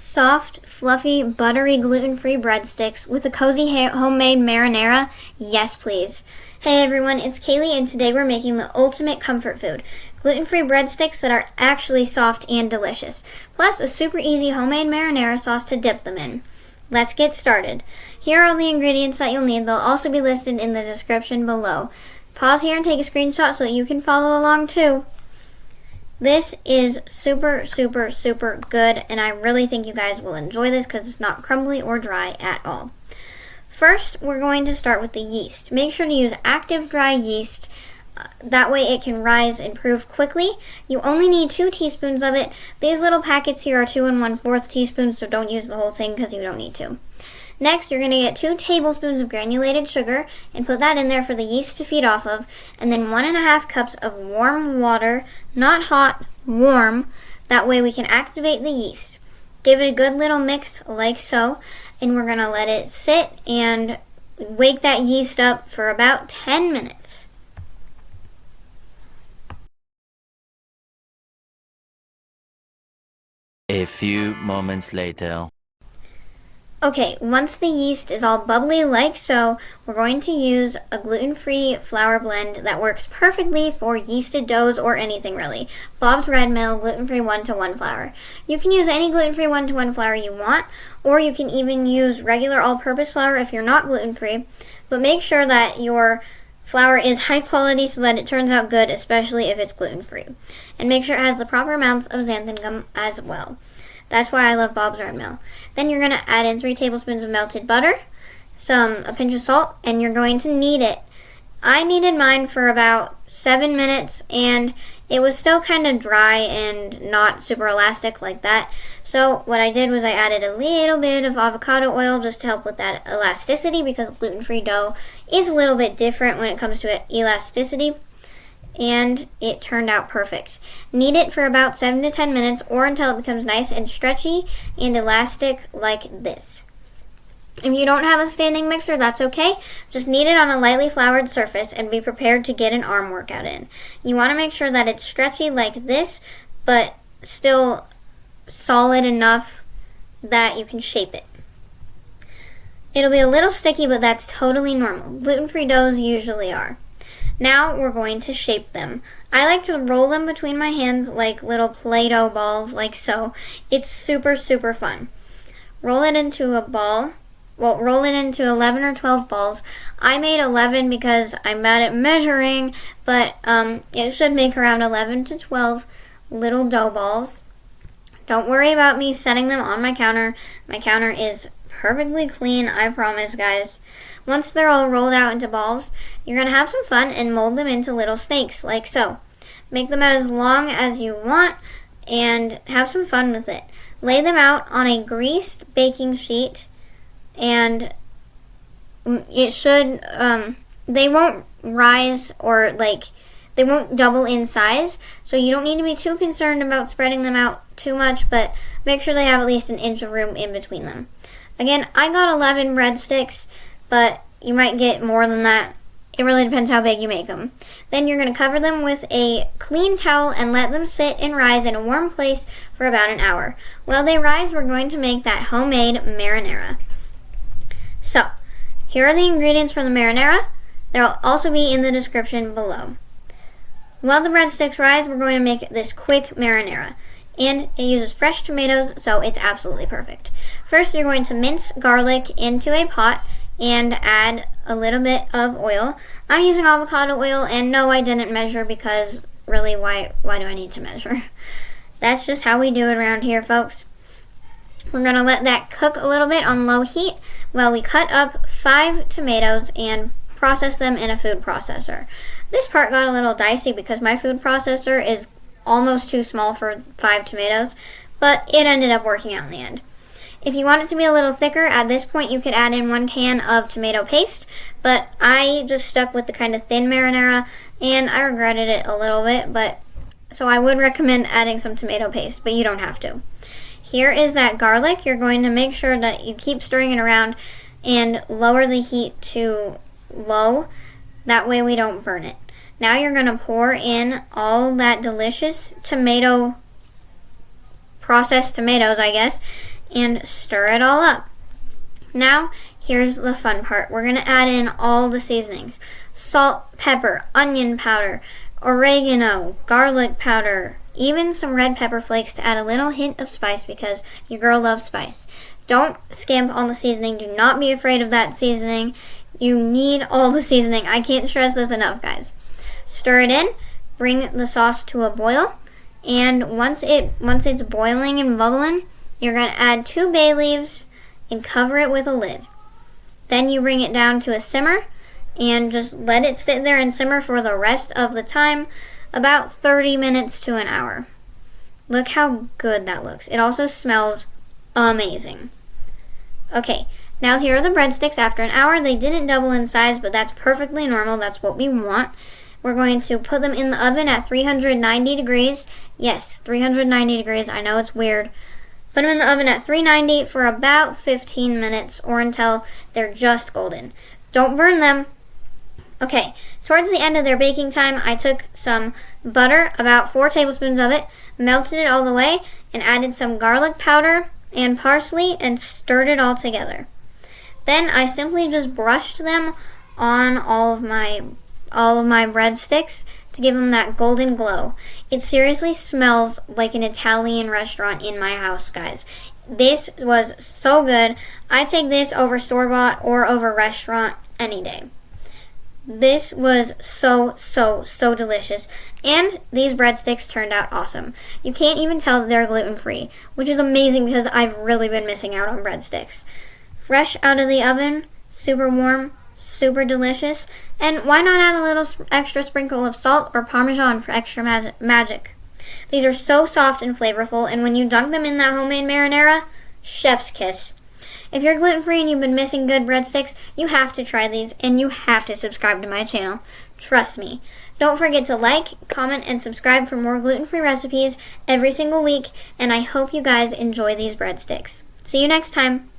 soft, fluffy, buttery, gluten-free breadsticks with a cozy homemade marinara? Yes, please. Hey everyone, it's Kaylee, and today we're making the ultimate comfort food, gluten-free breadsticks that are actually soft and delicious, plus a super easy homemade marinara sauce to dip them in. Let's get started. Here are all the ingredients that you'll need. They'll also be listed in the description below. Pause here and take a screenshot so that you can follow along too. This is super good, and I really think you guys will enjoy this because it's not crumbly or dry at all. First, we're going to start with the yeast. Make sure to use active dry yeast. That way it can rise and proof quickly. You only need 2 teaspoons of it. These little packets here are 2 1/4 teaspoons, so don't use the whole thing because you don't need to. Next, you're going to get 2 tablespoons of granulated sugar and put that in there for the yeast to feed off of, and then 1 1/2 cups of warm water, not hot, warm. That way we can activate the yeast. Give it a good little mix like so, and we're going to let it sit and wake that yeast up for about 10 minutes. A few moments later. Okay, once the yeast is all bubbly like so, we're going to use a gluten-free flour blend that works perfectly for yeasted doughs or anything really. Bob's Red Mill gluten-free 1-to-1 flour. You can use any gluten-free 1-to-1 flour you want, or you can even use regular all-purpose flour if you're not gluten-free, but make sure that your flour is high quality so that it turns out good, especially if it's gluten-free. And make sure it has the proper amounts of xanthan gum as well. That's why I love Bob's Red Mill. Then you're going to add in 3 tablespoons of melted butter, a pinch of salt, and you're going to knead it. I kneaded mine for about 7 minutes, and it was still kind of dry and not super elastic like that. So what I did was I added a little bit of avocado oil just to help with that elasticity, because gluten-free dough is a little bit different when it comes to elasticity. And it turned out perfect. Knead it for about 7 to 10 minutes or until it becomes nice and stretchy and elastic like this. If you don't have a standing mixer, that's okay. Just knead it on a lightly floured surface and be prepared to get an arm workout in. You want to make sure that it's stretchy like this, but still solid enough that you can shape it. It'll be a little sticky, but that's totally normal. Gluten-free doughs usually are. Now we're going to shape them. I like to roll them between my hands like little Play-Doh balls, like so. It's super fun. Roll it into a ball. Well, roll it into 11 or 12 balls. I made 11 because I'm bad at measuring, but it should make around 11 to 12 little dough balls. Don't worry about me setting them on my counter. My counter is perfectly clean, I promise, guys. Once they're all rolled out into balls, you're going to have some fun and mold them into little snakes, like so. Make them as long as you want and have some fun with it. Lay them out on a greased baking sheet, and it should, they won't rise or they won't double in size, so you don't need to be too concerned about spreading them out too much, but make sure they have at least an inch of room in between them. Again, I got 11 breadsticks, but you might get more than that. It really depends how big you make them. Then you're going to cover them with a clean towel and let them sit and rise in a warm place for about an hour. While they rise, we're going to make that homemade marinara. So, here are the ingredients for the marinara. They'll also be in the description below. While the breadsticks rise, we're going to make this quick marinara. And it uses fresh tomatoes, so it's absolutely perfect. First, you're going to mince garlic into a pot and add a little bit of oil. I'm using avocado oil, and no, I didn't measure because really, why do I need to measure? That's just how we do it around here, folks. We're going to let that cook a little bit on low heat while we cut up 5 tomatoes and process them in a food processor. This part got a little dicey because my food processor is almost too small for 5 tomatoes, but it ended up working out in the end. If you want it to be a little thicker, at this point you could add in 1 can of tomato paste, but I just stuck with the kind of thin marinara, and I regretted it a little bit, but so I would recommend adding some tomato paste, but you don't have to. Here is that garlic. You're going to make sure that you keep stirring it around and lower the heat to low. That way we don't burn it. Now you're going to pour in all that delicious processed tomatoes, I guess, and stir it all up. Now, here's the fun part. We're going to add in all the seasonings. Salt, pepper, onion powder, oregano, garlic powder, even some red pepper flakes to add a little hint of spice because your girl loves spice. Don't skimp on the seasoning. Do not be afraid of that seasoning. You need all the seasoning. I can't stress this enough, guys. Stir it in. Bring the sauce to a boil. And once it's boiling and bubbling, you're going to add 2 bay leaves and cover it with a lid. Then you bring it down to a simmer and just let it sit there and simmer for the rest of the time, about 30 minutes to an hour. Look how good that looks. It also smells amazing. Okay, now here are the breadsticks after an hour. They didn't double in size, but that's perfectly normal. That's what we want. We're going to put them in the oven at 390 degrees. Yes, 390 degrees. I know it's weird. Put them in the oven at 390 for about 15 minutes or until they're just golden. Don't burn them. Okay, towards the end of their baking time, I took some butter, about 4 tablespoons of it, melted it all the way, and added some garlic powder and parsley and stirred it all together. Then I simply just brushed them on all of my breadsticks to give them that golden glow. It seriously smells like an Italian restaurant in my house, guys. This was so good. I take this over store-bought or over restaurant any day. This was so delicious. And these breadsticks turned out awesome. You can't even tell that they're gluten-free, which is amazing because I've really been missing out on breadsticks. Fresh out of the oven, super warm, super delicious, and why not add a little extra sprinkle of salt or Parmesan for extra magic. These are so soft and flavorful, and when you dunk them in that homemade marinara, chef's kiss. If you're gluten-free and you've been missing good breadsticks, you have to try these, and you have to subscribe to my channel. Trust me. Don't forget to like, comment, and subscribe for more gluten-free recipes every single week, and I hope you guys enjoy these breadsticks. See you next time.